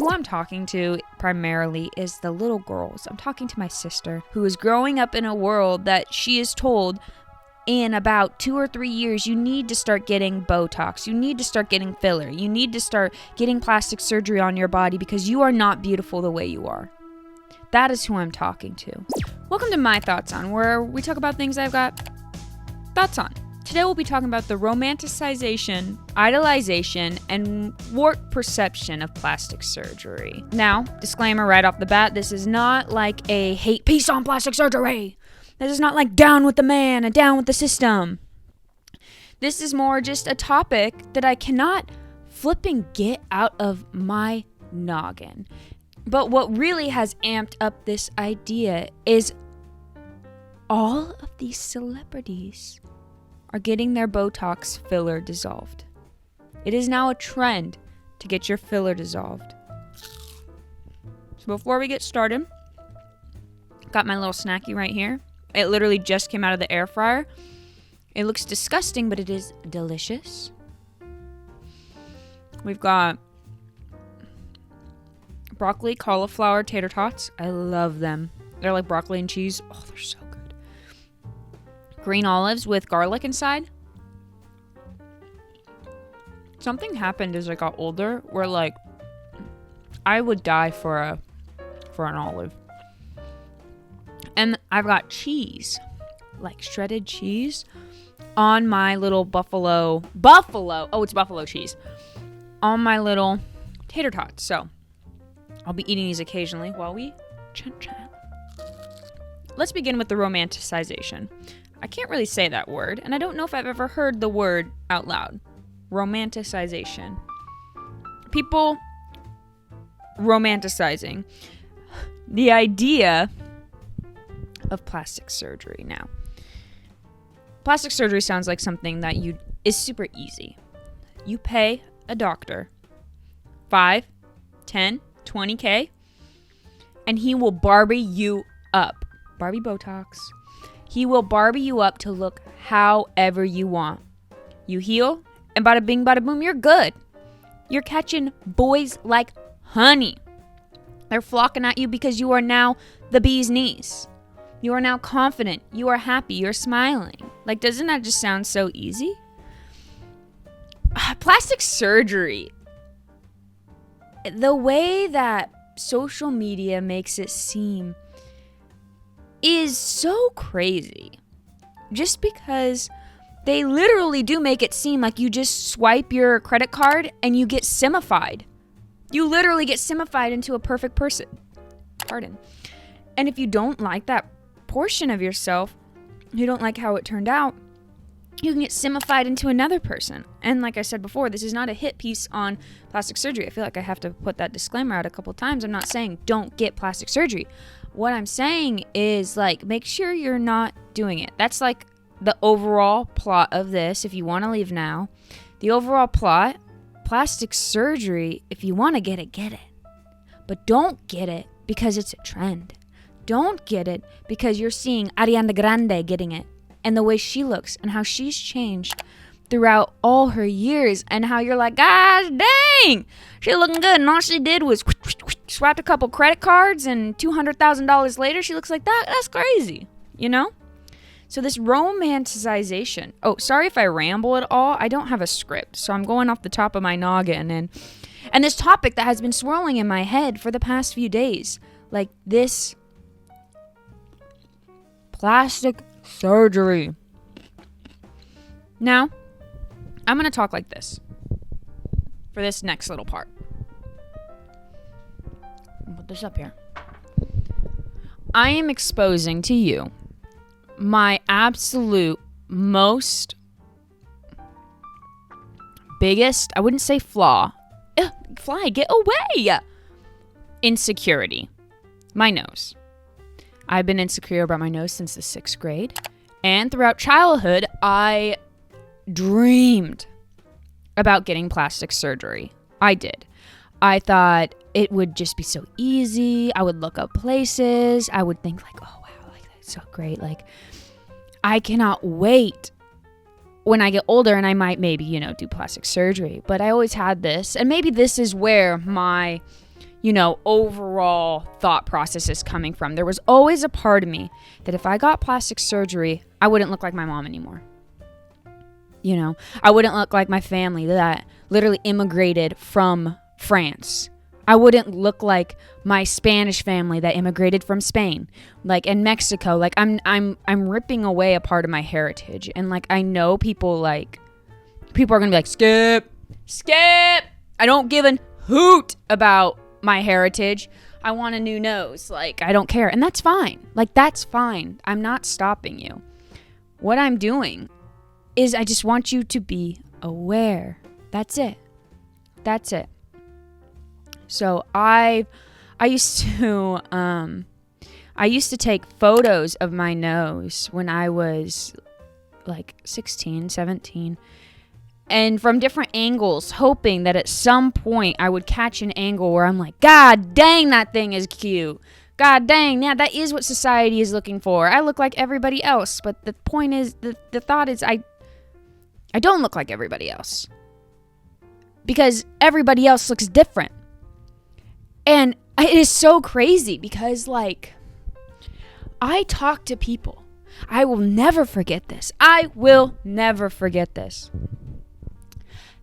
who I'm talking to primarily is the little girls. I'm talking to my sister who is growing up in a world that she is told in about 2 or 3 years, you need to start getting Botox. You need to start getting filler. You need to start getting plastic surgery on your body because you are not beautiful the way you are. That is who I'm talking to. Welcome to My Thoughts On, where we talk about things I've got thoughts on. Today we'll be talking about the romanticization, idolization, and warped perception of plastic surgery. Now, disclaimer right off the bat, this is not like a hate piece on plastic surgery. This is not like down with the man and down with the system. This is more just a topic that I cannot flipping get out of my noggin. But what really has amped up this idea is all of these celebrities are getting their Botox filler dissolved. It is now a trend to get your filler dissolved. So before we get started, got my little snacky right here. It literally just came out of the air fryer. It looks disgusting, but it is delicious. We've got broccoli, cauliflower, tater tots. I love them. They're like broccoli and cheese. Oh, they're so good. Green olives with garlic inside. Something happened as I got older where like I would die for an olive. And I've got cheese, like shredded cheese, on my little buffalo, it's buffalo cheese, on my little tater tots. So I'll be eating these occasionally while we chat. Let's begin with the romanticization. I can't really say that word, and I don't know if I've ever heard the word out loud. Romanticization. People romanticizing the idea of plastic surgery. Now, plastic surgery sounds like something that is super easy. You pay a doctor 5, 10, 20K, and he will Barbie you up. Barbie Botox. He will Barbie you up to look however you want. You heal, and bada bing, bada boom, you're good. You're catching boys like honey. They're flocking at you because you are now the bee's knees. You are now confident. You are happy. You're smiling. Like, doesn't that just sound so easy? Plastic surgery. The way that social media makes it seem is so crazy. Just because they literally do make it seem like you just swipe your credit card and you get simified. You literally get simified into a perfect person. Pardon. And if you don't like that portion of yourself, you don't like how it turned out, you can get simified into another person. And like I said before, this is not a hit piece on plastic surgery. I feel like I have to put that disclaimer out a couple times. I'm not saying don't get plastic surgery. What I'm saying is, like, make sure you're not doing it. That's like the overall plot of this. If you want to leave now, the overall plot, plastic surgery, if you want to get it, get it. But don't get it because it's a trend. Don't get it because you're seeing Ariana Grande getting it and the way she looks and how she's changed throughout all her years and how you're like, gosh dang, she's looking good. And all she did was swiped a couple credit cards and $200,000 later, she looks like that. That's crazy, you know? So this romanticization. Oh, sorry if I ramble at all. I don't have a script, so I'm going off the top of my noggin. And this topic that has been swirling in my head for the past few days, like this plastic surgery. Now, I'm going to talk like this for this next little part. I'll put this up here. I am exposing to you my absolute most biggest, I wouldn't say flaw. Fly, get away. Insecurity. My nose. I've been insecure about my nose since the 6th grade. And throughout childhood, I dreamed about getting plastic surgery. I did. I thought it would just be so easy. I would look up places. I would think like, oh, wow, like that's so great. Like, I cannot wait when I get older and I might maybe, do plastic surgery. But I always had this. And maybe this is where my overall thought process is coming from. There was always a part of me that if I got plastic surgery, I wouldn't look like my mom anymore. I wouldn't look like my family that literally immigrated from France. I wouldn't look like my Spanish family that immigrated from Spain, and Mexico. I'm ripping away a part of my heritage, and I know people are gonna be like, skip. I don't give a hoot about my heritage. I want a new nose. I don't care, and that's fine. That's fine. I'm not stopping you. What I'm doing is I just want you to be aware. That's it. So I used to take photos of my nose when I was 16, 17, and from different angles, hoping that at some point I would catch an angle where I'm like, God dang, that thing is cute. God dang, yeah, that is what society is looking for. I look like everybody else, but the point is, the thought is I don't look like everybody else. Because everybody else looks different. And it is so crazy because, I talk to people. I will never forget this.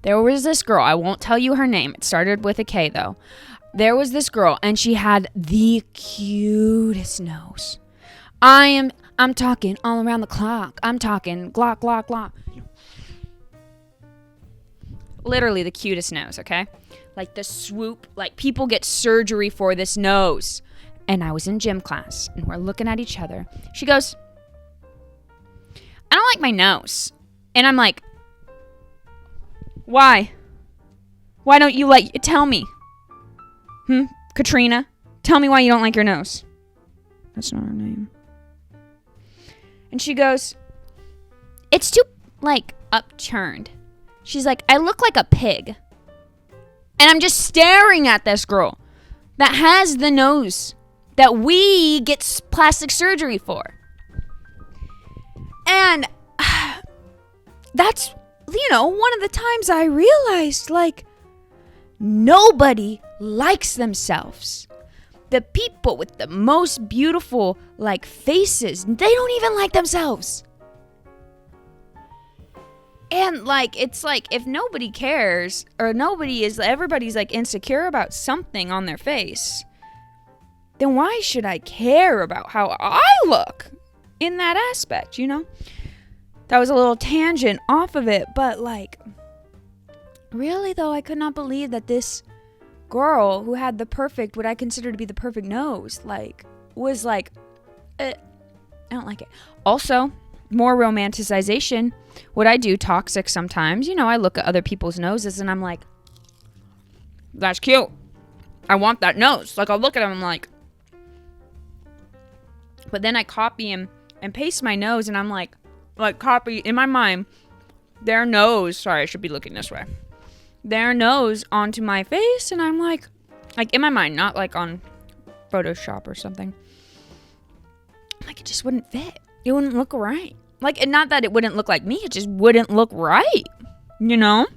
There was this girl. I won't tell you her name. It started with a K, though. There was this girl, and she had the cutest nose. I'm talking all around the clock. I'm talking glock, glock, glock. Literally the cutest nose, okay? The swoop, people get surgery for this nose. And I was in gym class, and we're looking at each other. She goes, I don't like my nose. And I'm like, why? Why don't you tell me? Katrina, tell me why you don't like your nose. That's not her name. And she goes, it's too, upturned. She's like, I look like a pig. And I'm just staring at this girl that has the nose that we get plastic surgery for. And that's, one of the times I realized, nobody likes themselves. The people with the most beautiful, faces, they don't even like themselves. And, it's if nobody cares, or everybody's, insecure about something on their face, then why should I care about how I look in that aspect, That was a little tangent off of it, but, really, though, I could not believe that this girl who had what I consider to be the perfect nose, was I don't like it. Also, more romanticization. What I do, toxic sometimes. I look at other people's noses and I'm like, that's cute. I want that nose. I'll look at them, I'm like. But then I copy and paste my nose and I'm like copy in my mind their nose. Sorry, I should be looking this way. Their nose onto my face and I'm like in my mind, not on Photoshop or something. It just wouldn't fit. It wouldn't look right. And not that it wouldn't look like me, it just wouldn't look right. It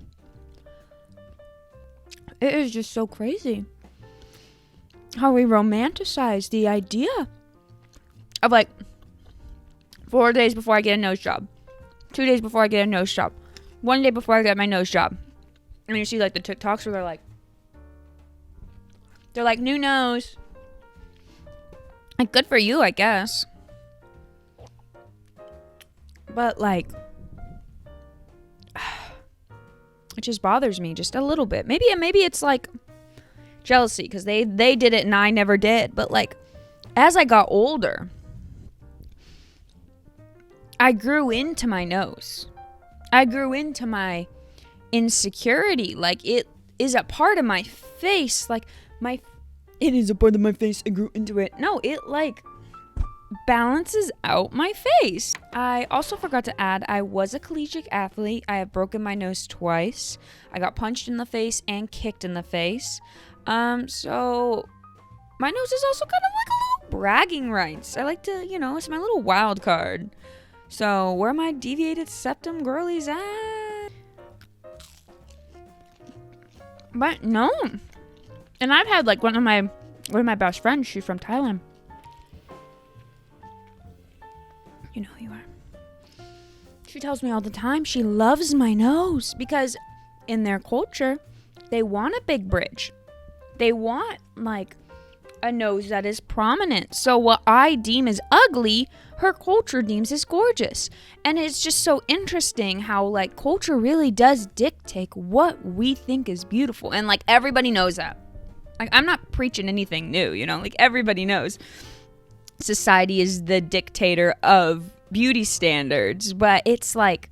is just so crazy how we romanticize the idea of 4 days before I get a nose job, 2 days before I get a nose job, 1 day before I get my nose job. And you see the TikToks where they're new nose. Good for you, I guess. But it just bothers me just a little bit. Maybe it's jealousy because they did it and I never did. But as I got older, I grew into my nose. I grew into my insecurity. It is a part of my face. It is a part of my face. I grew into it. No, it balances out my face. I also forgot to add, I was a collegiate athlete. I have broken my nose twice. I got punched in the face and kicked in the face. So my nose is also kind of a little bragging rights. I like to, it's my little wild card. So where my deviated septum girlies at? But no, And I've had like one of my best friends, she's from Thailand. You know who you are. She tells me all the time she loves my nose because in their culture, they want a big bridge. They want like a nose that is prominent. So what I deem as ugly, her culture deems as gorgeous. And it's just so interesting how like culture really does dictate what we think is beautiful. And like everybody knows that. Like I'm not preaching anything new, you know, like everybody knows society is the dictator of beauty standards, but it's like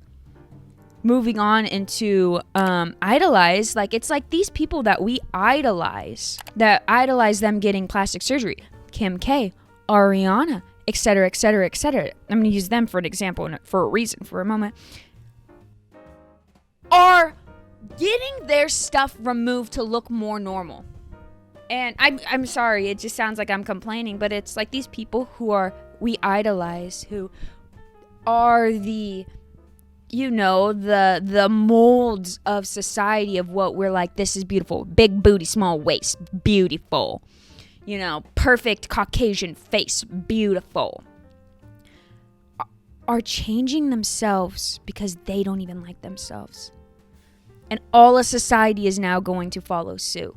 moving on into idolize, like it's like these people that we idolize them getting plastic surgery, Kim K, Ariana, etc, etc, etc. I'm gonna use them for an example and for a reason for a moment, are getting their stuff removed to look more normal. And I'm sorry, it just sounds like I'm complaining, but it's like these people we idolize, who are the, you know, the molds of society of what we're like, this is beautiful. Big booty, small waist, beautiful. You know, perfect Caucasian face, beautiful. Are changing themselves because they don't even like themselves. And all of society is now going to follow suit.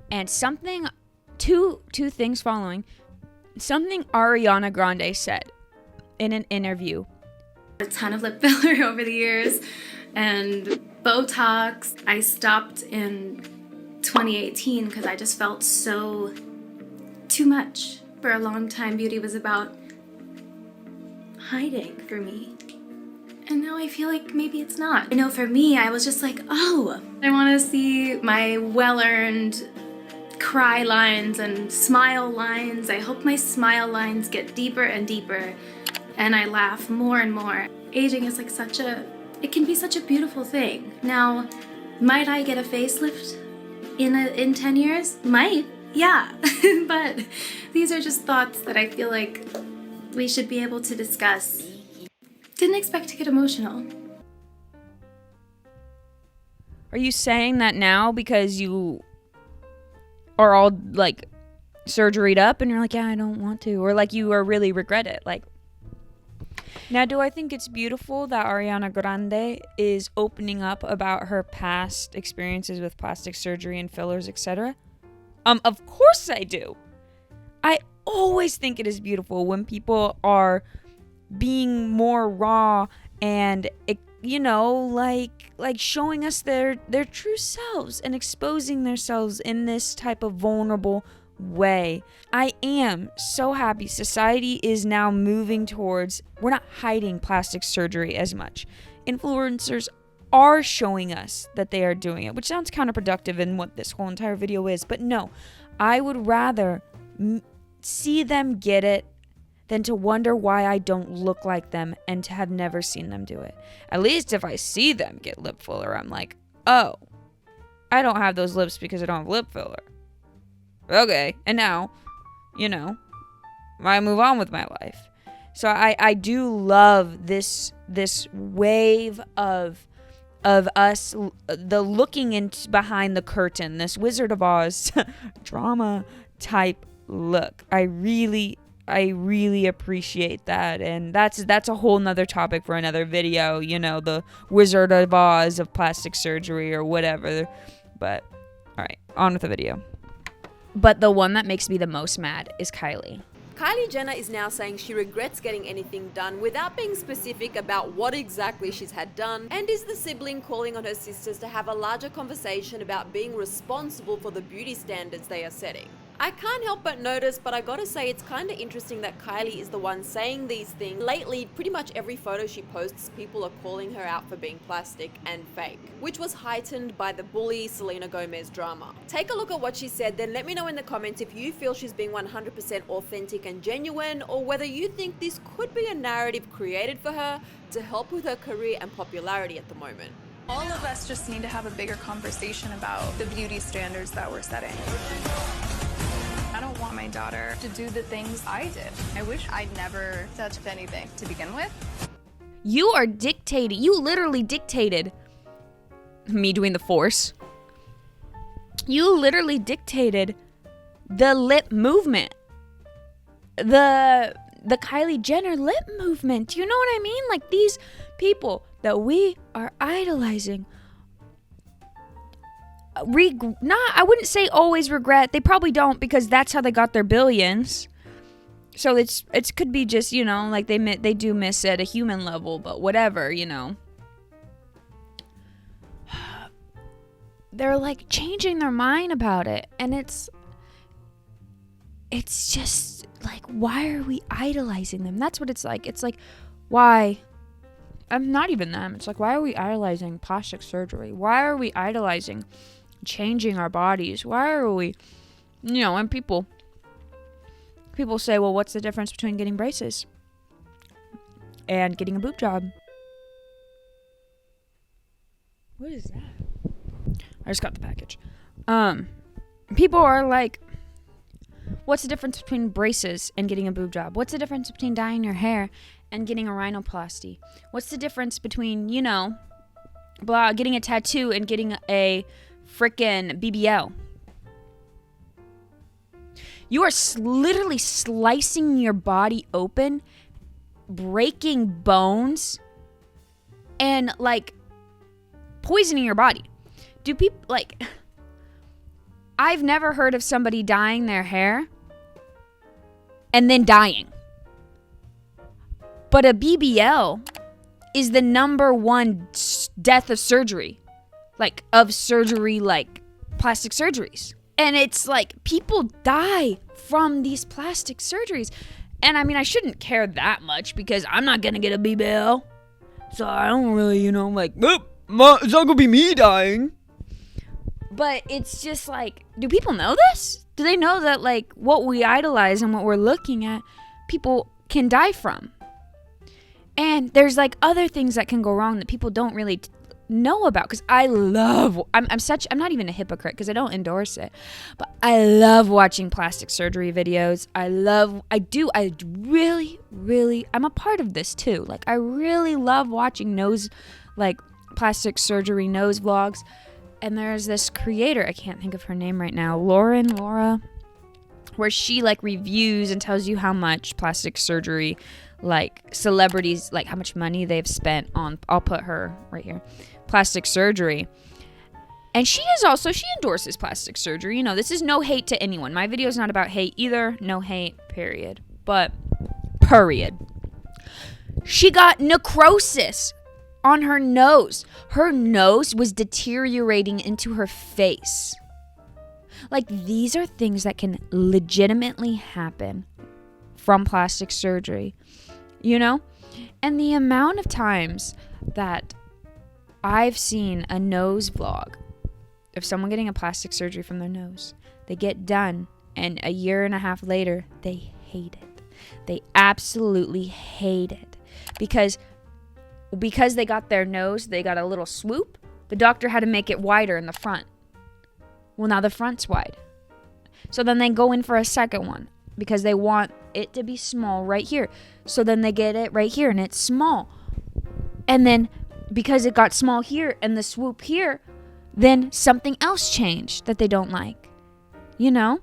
And two things following, something Ariana Grande said in an interview. A ton of lip filler over the years and Botox. I stopped in 2018 because I just felt so too much. For a long time, beauty was about hiding for me. And now I feel like maybe it's not. I know for me, I was just like, oh, I want to see my well-earned cry lines and smile lines. I hope my smile lines get deeper and deeper and I laugh more and more. Aging is like it can be such a beautiful thing. Now, might I get a facelift in 10 years? Might, yeah. But these are just thoughts that I feel like we should be able to discuss. Didn't expect to get emotional. Are you saying that now because you are all like surgeryed up and you're like, yeah, I don't want to, or like you are really regret it? Like, now do I think it's beautiful that Ariana Grande is opening up about her past experiences with plastic surgery and fillers, etc.? Of course I do. I always think it is beautiful when people are being more raw and, you know, like showing us their true selves and exposing themselves in this type of vulnerable way. I am so happy society is now moving towards, we're not hiding plastic surgery as much. Influencers are showing us that they are doing it, which sounds counterproductive in what this whole entire video is, but no, I would rather see them get it than to wonder why I don't look like them and to have never seen them do it. At least if I see them get lip filler, I'm like, oh, I don't have those lips because I don't have lip filler. Okay, and now, you know, I move on with my life. So I do love this wave of us, the looking into behind the curtain, this Wizard of Oz drama type look. I really appreciate that, and that's a whole nother topic for another video, you know, the Wizard of Oz of plastic surgery or whatever. But all right, on with the video. But the one that makes me the most mad is Kylie. Kylie Jenner is now saying she regrets getting anything done without being specific about what exactly she's had done, and is the sibling calling on her sisters to have a larger conversation about being responsible for the beauty standards they are setting. I can't help but notice, but I gotta say it's kinda interesting that Kylie is the one saying these things. Lately, pretty much every photo she posts, people are calling her out for being plastic and fake, which was heightened by the bully Selena Gomez drama. Take a look at what she said, then let me know in the comments if you feel she's being 100% authentic and genuine, or whether you think this could be a narrative created for her to help with her career and popularity at the moment. All of us just need to have a bigger conversation about the beauty standards that we're setting. I don't want my daughter to do the things I did. I wish I'd never touched anything to begin with. You are dictating, you literally dictated me doing the force. You literally dictated the lip movement. The Kylie Jenner lip movement. Do you know what I mean? Like, these people that we are idolizing, I wouldn't say always regret. They probably don't, because that's how they got their billions. So it could be just, you know, like they do miss at a human level, but whatever, you know. They're like changing their mind about it, and it's just like, why are we idolizing them? That's what it's like. It's like, why? I'm not even them. It's like, why are we idolizing plastic surgery? Why are we idolizing changing our bodies? Why are we, you know, and people say, well, what's the difference between getting braces and getting a boob job? What is that? I just got the package. People are like, what's the difference between braces and getting a boob job? What's the difference between dyeing your hair and getting a rhinoplasty? What's the difference between, you know, getting a tattoo and getting a frickin' BBL? You are literally slicing your body open, breaking bones, and like poisoning your body. Do people like... I've never heard of somebody dyeing their hair and then dying. But a BBL is the number one death of surgery. Like, of surgery, like plastic surgeries. And it's like, people die from these plastic surgeries. And I mean, I shouldn't care that much, because I'm not going to get a BBL. So I don't really, you know, like, it's not going to be me dying. But it's just like, do people know this? Do they know that, like, what we idolize and what we're looking at, people can die from? And there's, like, other things that can go wrong that people don't really know about. Because I'm not even a hypocrite, because I don't endorse it. But I love watching plastic surgery videos. I'm a part of this too. Like, I really love watching plastic surgery nose vlogs. And there's this creator, I can't think of her name right now, Laura, where she like reviews and tells you how much plastic surgery, like celebrities, like how much money they've spent on, I'll put her right here, plastic surgery. And she endorses plastic surgery. You know, this is no hate to anyone. My video is not about hate either. No hate, period. She got necrosis on her nose. Her nose was deteriorating into her face. Like, these are things that can legitimately happen from plastic surgery, you know? And the amount of times that I've seen a nose vlog of someone getting a plastic surgery from their nose, they get done, and a year and a half later, they hate it. They absolutely hate it. Because they got their nose, they got a little swoop, the doctor had to make it wider in the front. Well, now the front's wide. So then they go in for a second one because they want it to be small right here. So then they get it right here and it's small. And then because it got small here and the swoop here, then something else changed that they don't like. You know?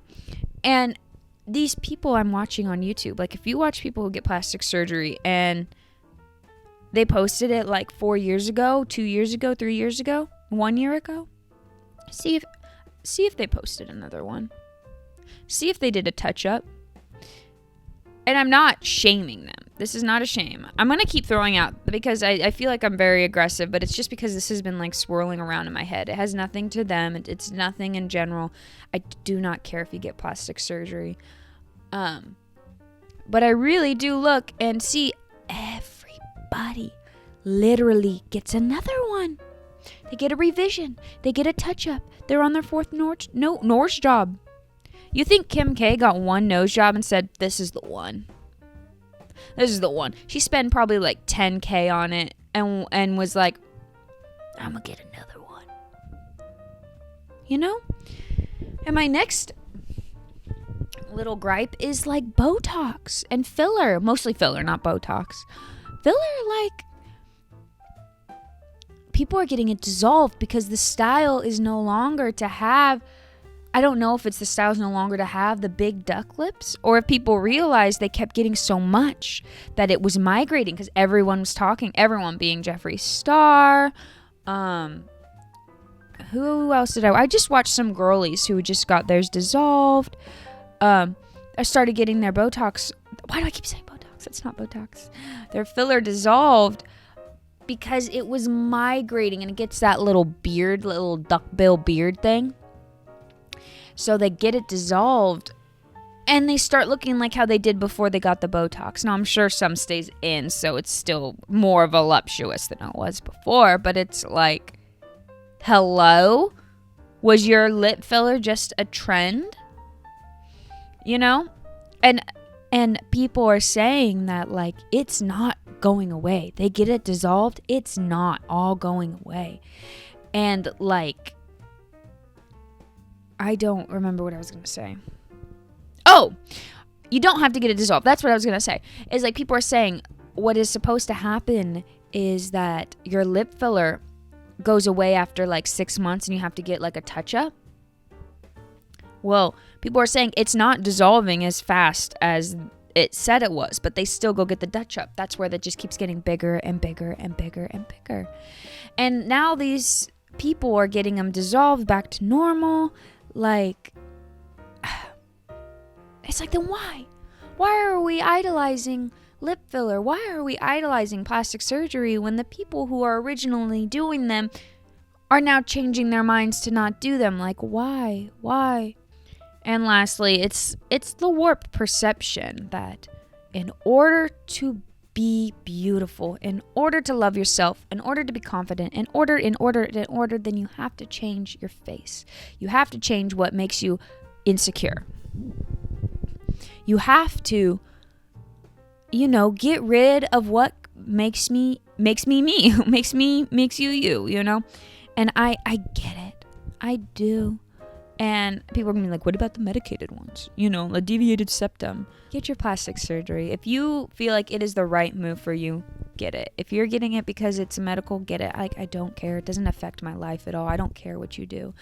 And these people I'm watching on YouTube, like if you watch people who get plastic surgery and they posted it like 4 years ago, 2 years ago, 3 years ago, 1 year ago, see if they posted another one. See if they did a touch-up. And I'm not shaming them. This is not a shame. I'm going to keep throwing out because I feel like I'm very aggressive, but it's just because this has been like swirling around in my head. It has nothing to them. It's nothing in general. I do not care if you get plastic surgery. But I really do look and see everybody literally gets another one. They get a revision. They get a touch-up. They're on their fourth nose job. You think Kim K got one nose job and said, this is the one? This is the one. She spent probably like $10K on it and was like, I'm going to get another one. You know? And my next little gripe is like Botox and filler. Mostly filler, not Botox. Filler, like, people are getting it dissolved because the style is no longer to have I don't know if it's the style's no longer to have the big duck lips, or if people realized they kept getting so much that it was migrating, because everyone was talking, everyone being Jeffree Star. Who else did I just watched some girlies who just got theirs dissolved. I started getting their Botox. Why do I keep saying Botox? It's not Botox. Their filler dissolved because it was migrating, and it gets that little beard, little duckbill beard thing. So they get it dissolved, and they start looking like how they did before they got the Botox. Now, I'm sure some stays in, so it's still more voluptuous than it was before, but it's like, hello? Was your lip filler just a trend? You know? And people are saying that, like, it's not going away. They get it dissolved, it's not all going away. And, like, I don't remember what I was going to say. Oh, you don't have to get it dissolved. That's what I was going to say. Is like people are saying what is supposed to happen is that your lip filler goes away after like 6 months and you have to get like a touch up. Well, people are saying it's not dissolving as fast as it said it was, but they still go get the touch up. That's where that just keeps getting bigger and bigger and bigger and bigger. And now these people are getting them dissolved back to normal. Like, it's like, then why? Why are we idolizing lip filler? Why are we idolizing plastic surgery when the people who are originally doing them are now changing their minds to not do them? Like, why? Why? And lastly, it's the warped perception that in order to be beautiful, in order to love yourself, in order to be confident, in order, then you have to change your face. You have to change what makes you insecure. You have to, get rid of what makes me me, makes you, you know? And I get it. I do. And people are going to be like, what about the medicated ones? A deviated septum. Get your plastic surgery. If you feel like it is the right move for you, get it. If you're getting it because it's medical, get it. I don't care. It doesn't affect my life at all. I don't care what you do.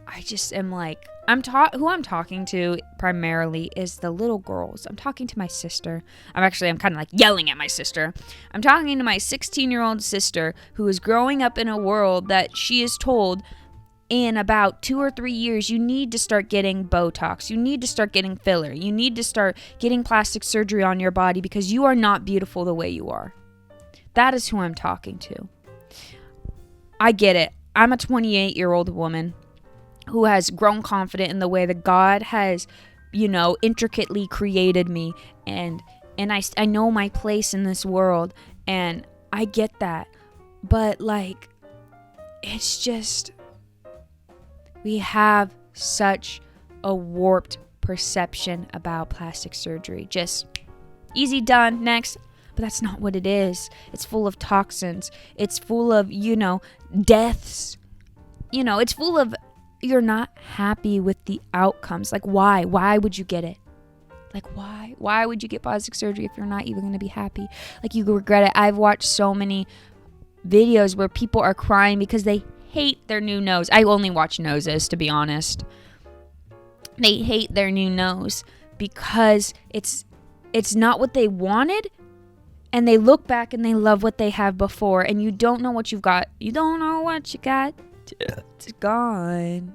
I just am like, who I'm talking to primarily is the little girls. I'm talking to my sister. I'm kind of like yelling at my sister. I'm talking to my 16-year-old sister who is growing up in a world that she is told in about 2 or 3 years, you need to start getting Botox. You need to start getting filler. You need to start getting plastic surgery on your body because you are not beautiful the way you are. That is who I'm talking to. I get it. I'm a 28-year-old woman who has grown confident in the way that God has, intricately created me. And I know my place in this world. And I get that. But, like, it's just... we have such a warped perception about plastic surgery. Just easy, done, next. But that's not what it is. It's full of toxins. It's full of, deaths. It's full of, you're not happy with the outcomes. Like, why? Why would you get it? Like, why? Why would you get plastic surgery if you're not even going to be happy? Like, you regret it. I've watched so many videos where people are crying because they hate their new nose. I only watch noses, to be honest. They hate their new nose because it's not what they wanted, and they look back and they love what they have before, and you don't know what you've got. You don't know what you got. It's gone,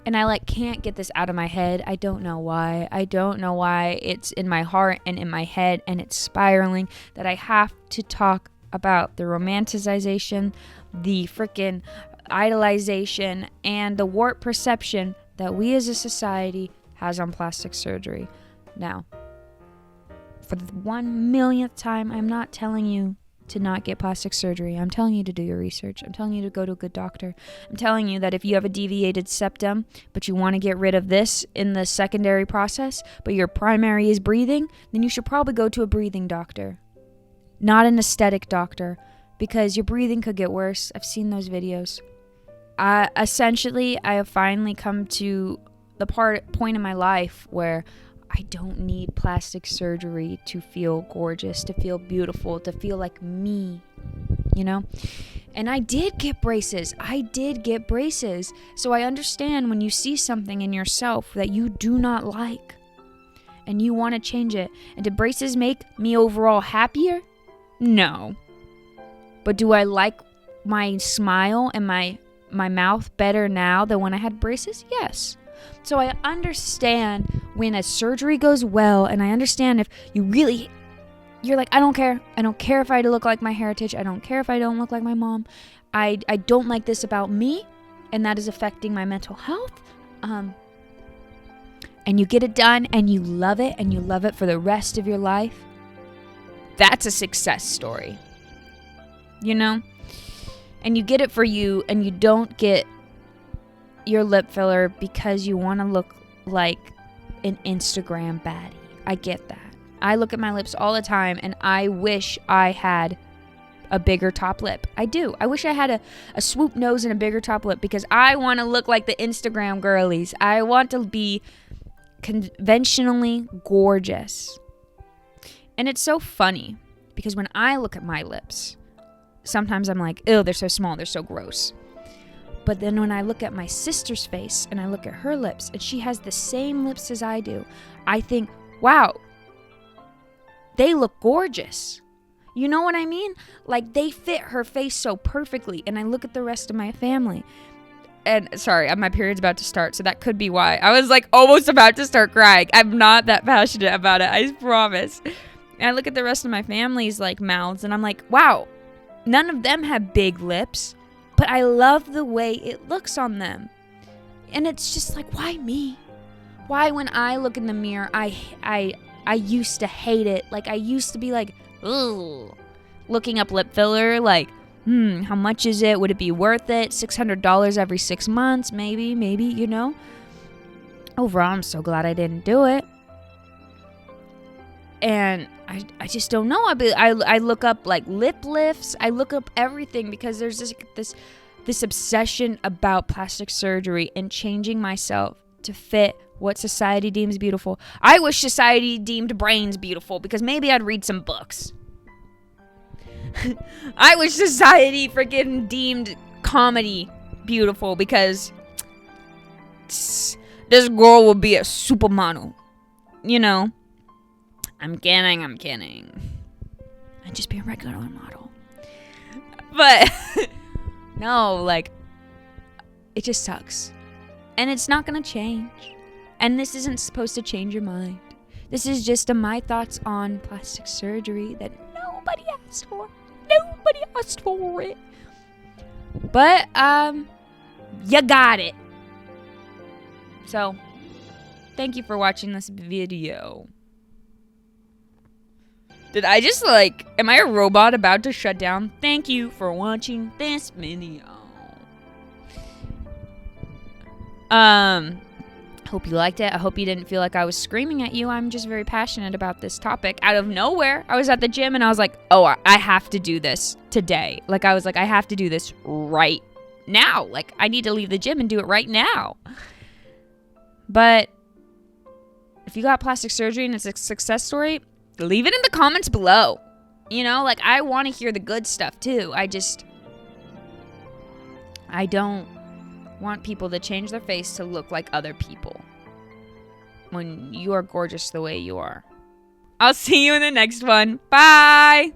And I can't get this out of my head. I don't know why. I don't know why it's in my heart and in my head, and it's spiraling that I have to talk about the romanticization, the freaking idolization, and the warped perception that we as a society has on plastic surgery. Now, for the 1 millionth time, I'm not telling you to not get plastic surgery. I'm telling you to do your research. I'm telling you to go to a good doctor. I'm telling you that if you have a deviated septum, but you want to get rid of this in the secondary process, but your primary is breathing, then you should probably go to a breathing doctor. Not an aesthetic doctor, because your breathing could get worse. I've seen those videos. Essentially, I have finally come to the point in my life where I don't need plastic surgery to feel gorgeous, to feel beautiful, to feel like me, And I did get braces. So I understand when you see something in yourself that you do not like and you want to change it. And did braces make me overall happier? No. But do I like my smile and my mouth better now than when I had braces? Yes. So I understand when a surgery goes well, and I understand if you're like, I don't care. I don't care if I look like my heritage. I don't care if I don't look like my mom. I don't like this about me, and that is affecting my mental health. And you get it done, and you love it for the rest of your life. That's a success story. You know? And you get it for you, and you don't get your lip filler because you want to look like an Instagram baddie. I get that. I look at my lips all the time, and I wish I had a bigger top lip. I do. I wish I had a swoop nose and a bigger top lip because I want to look like the Instagram girlies. I want to be conventionally gorgeous. And it's so funny because when I look at my lips, sometimes I'm like, ew, they're so small, they're so gross. But then when I look at my sister's face and I look at her lips and she has the same lips as I do, I think, wow, they look gorgeous. You know what I mean? Like, they fit her face so perfectly. And I look at the rest of my family. And sorry, my period's about to start, so that could be why. I was like almost about to start crying. I'm not that passionate about it, I promise. And I look at the rest of my family's like mouths and I'm like, wow, none of them have big lips, but I love the way it looks on them. And it's just like, why me? Why when I look in the mirror, I used to hate it. Like, I used to be like, ugh. Looking up lip filler, like, how much is it? Would it be worth it? $600 every 6 months? Maybe, you know? Overall, I'm so glad I didn't do it. And I just don't know. I look up, like, lip lifts. I look up everything because there's this obsession about plastic surgery and changing myself to fit what society deems beautiful. I wish society deemed brains beautiful because maybe I'd read some books. I wish society freaking deemed comedy beautiful because this girl will be a supermodel. You know? I'm kidding. I'd just be a regular model. But, no, like, it just sucks. And it's not gonna change. And this isn't supposed to change your mind. This is just my thoughts on plastic surgery that nobody asked for. Nobody asked for it. But, you got it. So, thank you for watching this video. Did I just, like, am I a robot about to shut down? Thank you for watching this video. Hope you liked it. I hope you didn't feel like I was screaming at you. I'm just very passionate about this topic. Out of nowhere, I was at the gym and I was like, oh, I have to do this today. Like, I was like, I have to do this right now. Like, I need to leave the gym and do it right now. But if you got plastic surgery and it's a success story, leave it in the comments below. You know, like, I want to hear the good stuff too. I don't want people to change their face to look like other people when you are gorgeous the way you are. I'll see you in the next one. Bye!